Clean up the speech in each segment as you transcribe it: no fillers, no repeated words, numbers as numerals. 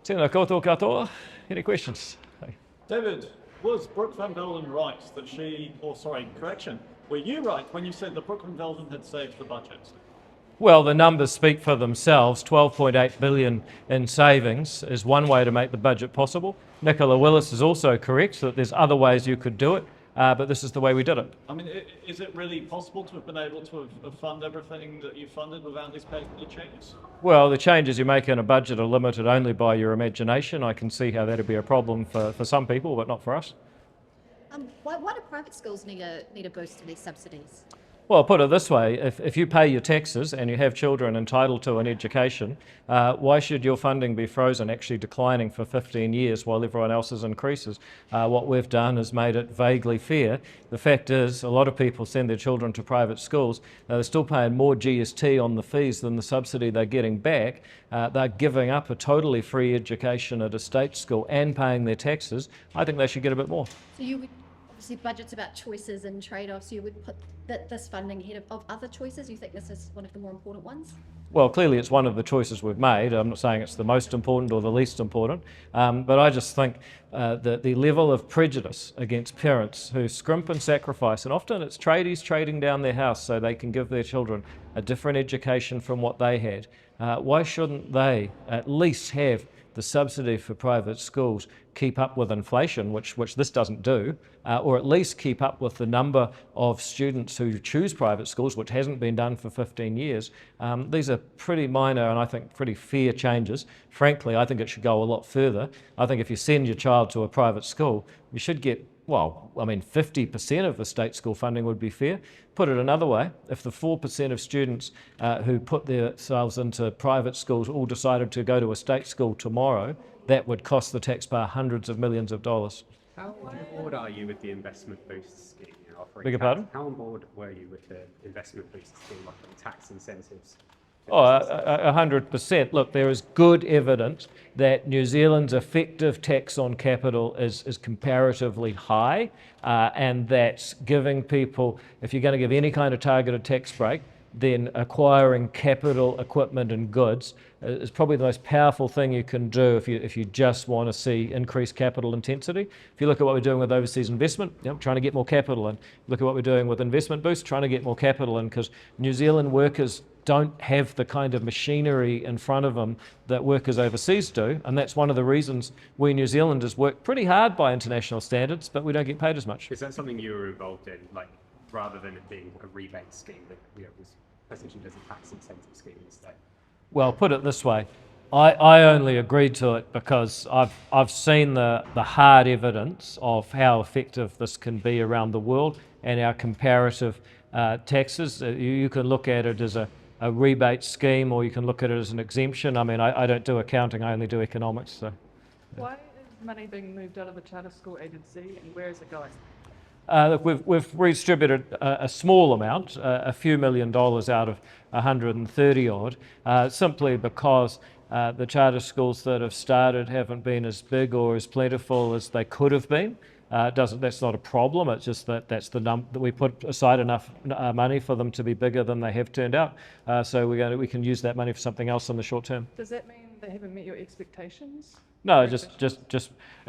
Tēnā koutou katoa. Any questions? David, was Brooke Van Velden right that were you right when you said that Brooke Van Velden had saved the budget? Well, the numbers speak for themselves. 12.8 billion in savings is one way to make the budget possible. Nicola Willis is also correct that there's other ways you could do it, but this is the way we did it. I mean, is it really possible to have been able to have fund everything that you funded without these particular changes? Well, the changes you make in a budget are limited only by your imagination. I can see how that'd be a problem for some people, but not for us. Why do private schools need a boost to these subsidies? Well, put it this way, if you pay your taxes and you have children entitled to an education, why should your funding be frozen, actually declining for 15 years while everyone else's increases? What we've done is made it vaguely fair. The fact is, a lot of people send their children to private schools. They're still paying more GST on the fees than the subsidy they're getting back. They're giving up a totally free education at a state school and paying their taxes. I think they should get a bit more. So you would, obviously budget's about choices and trade-offs, you would put this funding ahead of other choices? You think this is one of the more important ones? Well, clearly it's one of the choices we've made. I'm not saying it's the most important or the least important, but I just think that the level of prejudice against parents who scrimp and sacrifice, and often it's tradies trading down their house so they can give their children a different education from what they had. Why shouldn't they at least have the subsidy for private schools keep up with inflation, which this doesn't do, or at least keep up with the number of students who choose private schools, which hasn't been done for 15 years. These are pretty minor and I think pretty fair changes. Frankly, I think it should go a lot further. I think if you send your child to a private school, you should get, well, I mean, 50% of the state school funding would be fair. Put it another way, if the 4% of students who put themselves into private schools all decided to go to a state school tomorrow, that would cost the taxpayer hundreds of millions of dollars. How on board are you with the investment boost scheme? Beg your pardon? How on board were you with the investment boost scheme, offering tax incentives? Oh, 100%. Look, there is good evidence that New Zealand's effective tax on capital is comparatively high, and that's giving people, if you're going to give any kind of targeted tax break, then acquiring capital, equipment and goods is probably the most powerful thing you can do if you just want to see increased capital intensity. If you look at what we're doing with overseas investment, trying to get more capital in. Look at what we're doing with investment boost, trying to get more capital in, because New Zealand workers don't have the kind of machinery in front of them that workers overseas do, and that's one of the reasons we New Zealanders work pretty hard by international standards, but we don't get paid as much. Is that something you were involved in, like rather than it being a rebate scheme that was essentially as a tax incentive scheme instead? Well, put it this way, I only agreed to it because I've seen the hard evidence of how effective this can be around the world and our comparative taxes. You can look at it as a rebate scheme, or you can look at it as an exemption. I mean, I don't do accounting, I only do economics. So. Why is money being moved out of the charter school agency, and where is it going? Look, we've redistributed a small amount, a few $1 million out of 130 odd, simply because the charter schools that have started haven't been as big or as plentiful as they could have been. That's not a problem. It's just that's the that we put aside enough money for them to be bigger than they have turned out. So we can use that money for something else in the short term. Does that mean they haven't met your expectations? No, just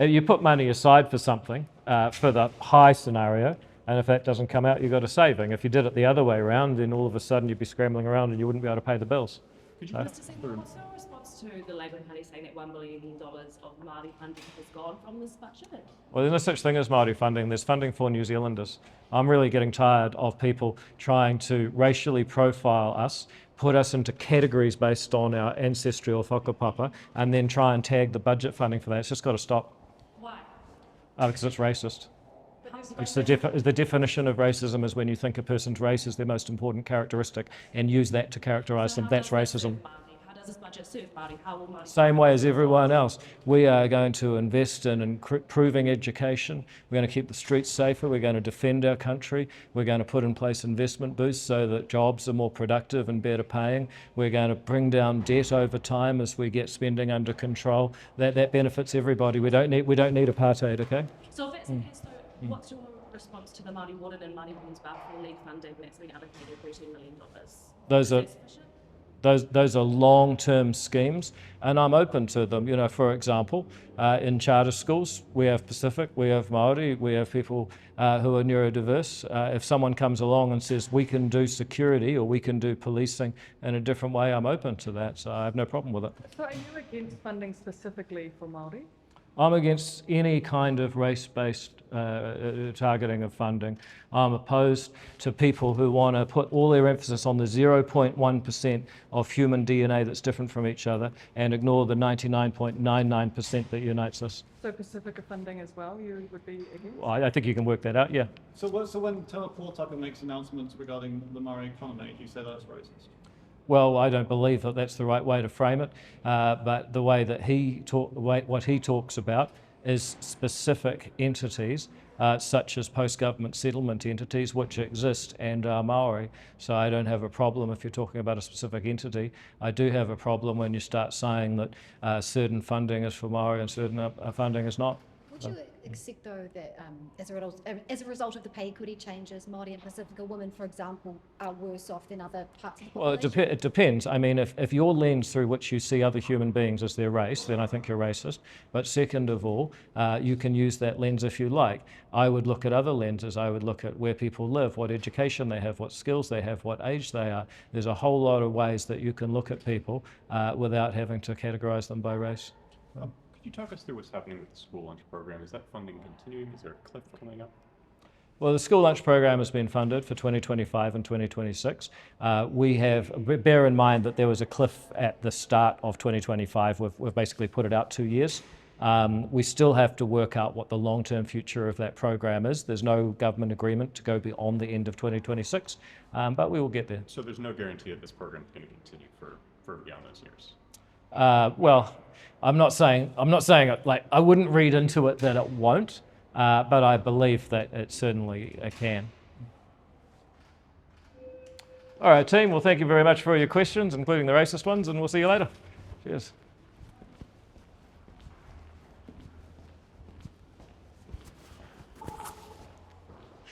you put money aside for something for the high scenario, and if that doesn't come out, you've got a saving. If you did it the other way around, then all of a sudden you'd be scrambling around and you wouldn't be able to pay the bills. Mr. Seymour, what's your response to the Labour Party saying that $1 billion of Māori funding has gone from this budget? Well, there's no such thing as Māori funding. There's funding for New Zealanders. I'm really getting tired of people trying to racially profile us, put us into categories based on our ancestry or whakapapa, and then try and tag the budget funding for that. It's just got to stop. Why? Because it's racist. It's the definition of racism is when you think a person's race is their most important characteristic and use that to characterise them. That's racism. How does this budget serve Māori? How will Māori... Same way as everyone else. We are going to invest in improving education. We're going to keep the streets safer. We're going to defend our country. We're going to put in place investment boosts so that jobs are more productive and better paying. We're going to bring down debt over time as we get spending under control. That benefits everybody. We don't need apartheid, okay? So if that's the case, though, what's your response to the Māori Warden and Māori Women's Balfour League funding that's been allocated $13 million? Those are Those are long-term schemes, and I'm open to them. You know, for example, in charter schools, we have Pacific, we have Māori, we have people who are neurodiverse. If someone comes along and says we can do security or we can do policing in a different way, I'm open to that, so I have no problem with it. So are you against funding specifically for Māori? I'm against any kind of race-based targeting of funding. I'm opposed to people who want to put all their emphasis on the 0.1% of human DNA that's different from each other and ignore the 99.99% that unites us. So Pacifica funding as well, you would be against? I think you can work that out, yeah. So when Te Pōtaka makes announcements regarding the Māori economy, do you say that's racist? Well, I don't believe that that's the right way to frame it, but the way that what he talks about is specific entities, such as post-government settlement entities, which exist and are Māori. So I don't have a problem if you're talking about a specific entity. I do have a problem when you start saying that certain funding is for Māori and certain funding is not. Would you accept, though, that as a result of the pay equity changes, Māori and Pacifica women, for example, are worse off than other parts of the Well, population? it depends. I mean, if your lens through which you see other human beings as their race, then I think you're racist. But second of all, you can use that lens if you like. I would look at other lenses. I would look at where people live, what education they have, what skills they have, what age they are. There's a whole lot of ways that you can look at people without having to categorise them by race. Could you talk us through what's happening with the school lunch program? Is that funding continuing? Is there a cliff coming up? Well, the school lunch program has been funded for 2025 and 2026. Bear in mind that there was a cliff at the start of 2025. We've basically put it out 2 years. We still have to work out what the long-term future of that program is. There's no government agreement to go beyond the end of 2026, but we will get there. So there's no guarantee that this program is going to continue for beyond those years? Well, I'm not saying it, like, I wouldn't read into it that it won't, but I believe that it certainly can. All right, team. Well, thank you very much for all your questions, including the racist ones, and we'll see you later. Cheers.